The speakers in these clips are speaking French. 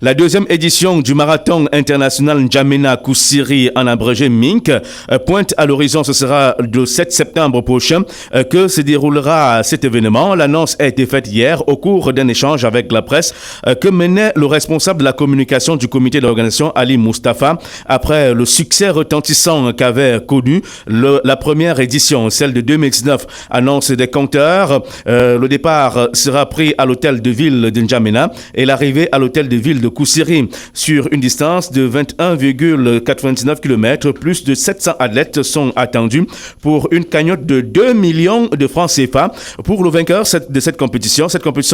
La deuxième édition du marathon international N'Djamena Kusiri, en abrégé MINC, pointe à l'horizon. Ce sera le 7 septembre prochain que se déroulera cet événement. L'annonce a été faite hier au cours d'un échange avec la presse que menait le responsable de la communication du comité d'organisation, Ali Mustafa, après le succès retentissant qu'avait connu la première édition, celle de 2019. Annonce des compteurs. Le départ sera pris à l'hôtel de ville de N'Djamena et l'arrivée à l'hôtel de ville de Kusiri. Sur une distance de 21,99 km, plus de 700 athlètes sont attendus pour une cagnotte de 2 millions de francs CFA. Pour le vainqueur de cette compétition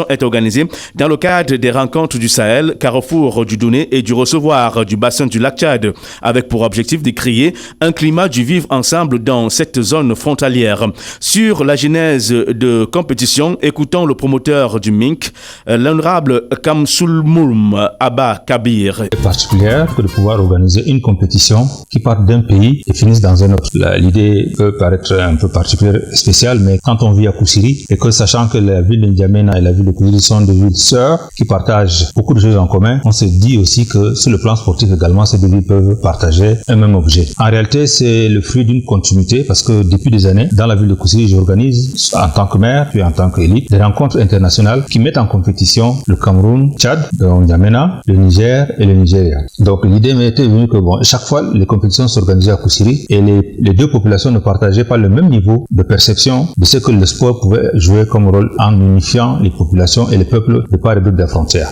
est organisée dans le cadre des rencontres du Sahel, carrefour du donner et du recevoir du bassin du lac Tchad, avec pour objectif de créer un climat du vivre ensemble dans cette zone frontalière. Sur la genèse de compétition, écoutons le promoteur du MINC, l'honorable Kamsoulmoum Abba Kabir. C'est particulière que de pouvoir organiser une compétition qui part d'un pays et finisse dans un autre. L'idée peut paraître un peu particulière et spéciale, mais quand on vit à Kusiri et que sachant que la ville de N'Djamena et la ville de Kusiri sont deux villes sœurs qui partagent beaucoup de choses en commun, on se dit aussi que sur le plan sportif également, ces deux villes peuvent partager un même objet. En réalité, c'est le fruit d'une continuité parce que depuis des années, dans la ville de Kusiri, j'organise en tant que maire puis en tant qu'élite des rencontres internationales qui mettent en compétition le Cameroun, Tchad, N'Djamena, le Niger et le Nigeria. Donc l'idée m'était venue que chaque fois les compétitions s'organisaient à Kusiri et les deux populations ne partageaient pas le même niveau de perception de ce que le sport pouvait jouer comme rôle en unifiant les populations et les peuples de part et d'autre des frontières.